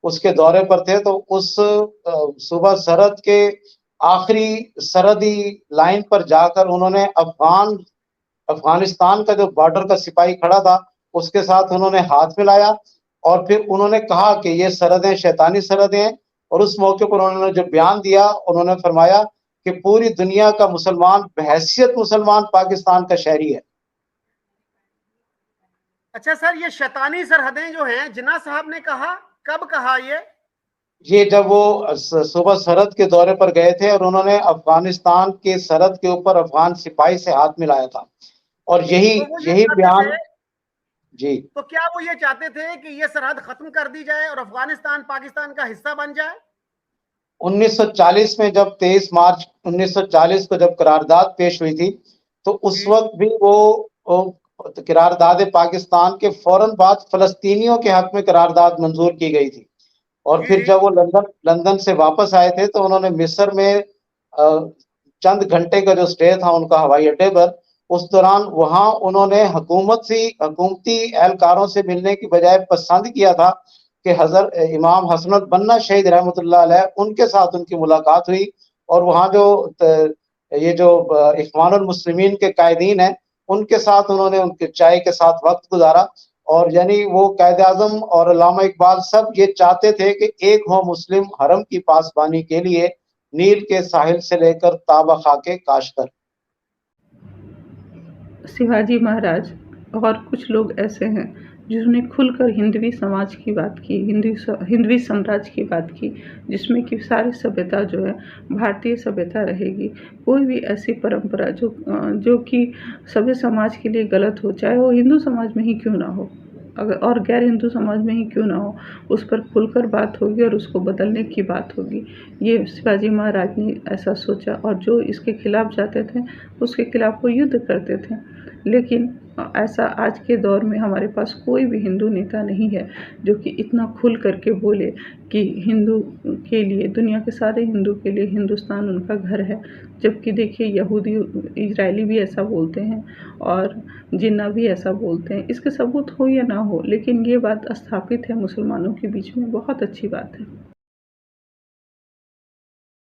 उसके दौरे पर थे, तो उस सुबह सरहद के आखिरी सरहदी लाइन पर जाकर उन्होंने अफगानिस्तान का जो बॉर्डर का सिपाही खड़ा था उसके साथ उन्होंने हाथ मिलाया और फिर उन्होंने कहा कि ये सरहदें शैतानी सरहदें हैं। और उस मौके पर उन्होंने जो बयान दिया, उन्होंने फरमाया कि पूरी दुनिया का मुसलमान बहैसियत मुसलमान पाकिस्तान का शहरी है। अच्छा सर, ये शैतानी सरहदें जो हैं, जिन्ना साहब ने कहा, कब कहा ये जब वो सुबह सरहद के दौरे पर गए थे और उन्होंने अफगानिस्तान के सरहद के ऊपर अफगान सिपाही से हाथ मिलाया था, और यही तो वो ये यही चाहते बयान। थे, जी। तो क्या वो ये चाहते थे कि ये सरहद खत्म कर दी जाए और अफगानिस्तान पाकिस्तान का हिस्सा बन जाए? 1940 में जब 23 मार्च 1940 को जब करारदाद पेश हुई थी, तो उस जी वक्त भी वो करारदाद पाकिस्तान के फौरन बाद फलस्तीनियों के हक में करारदाद मंजूर की गई थी। और जी फिर जी। जब वो लंदन लंदन से वापस आए थे, तो उन्होंने मिस्र में चंद घंटे का जो स्टे था उनका हवाई अड्डे पर, उस दौरान वहां उन्होंने हुकूमती एहलकारों से मिलने की बजाय पसंद किया था कि हजरत इमाम हसन बन्ना शहीद रहमतुल्लाह अलैह उनके साथ उनकी मुलाकात हुई। और वहां जो ये जो इख्वानुल मुस्लिमीन के कायदीन हैं उनके साथ उन्होंने उनके चाय के साथ वक्त गुजारा। और यानी वो कायद आजम और अल्लामा इकबाल सब ये चाहते थे कि एक हो मुस्लिम हरम की पासबानी के लिए नील के साहिल से लेकर ताबा खाके काश्तर। शिवाजी महाराज और कुछ लोग ऐसे हैं जिन्होंने खुलकर हिंदवी समाज की बात की, हिंदवी साम्राज्य की बात की, जिसमें कि सारी सभ्यता जो है भारतीय सभ्यता रहेगी। कोई भी ऐसी परंपरा जो कि सभ्य समाज के लिए गलत हो, चाहे वो हिंदू समाज में ही क्यों ना हो, अगर और गैर हिंदू समाज में ही क्यों ना हो, उस पर खुलकर बात होगी और उसको बदलने की बात होगी। ये शिवाजी महाराज ने ऐसा सोचा और जो इसके खिलाफ जाते थे उसके खिलाफ वो युद्ध करते थे। लेकिन ऐसा आज के दौर में हमारे पास कोई भी हिंदू नेता नहीं है जो कि इतना खुल करके बोले कि हिंदू के लिए, दुनिया के सारे हिंदू के लिए हिंदुस्तान उनका घर है। जबकि देखिए यहूदी इजरायली भी ऐसा बोलते हैं और जिन्ना भी ऐसा बोलते हैं। इसके सबूत हो या ना हो, लेकिन ये बात स्थापित है मुसलमानों के बीच में, बहुत अच्छी बात है।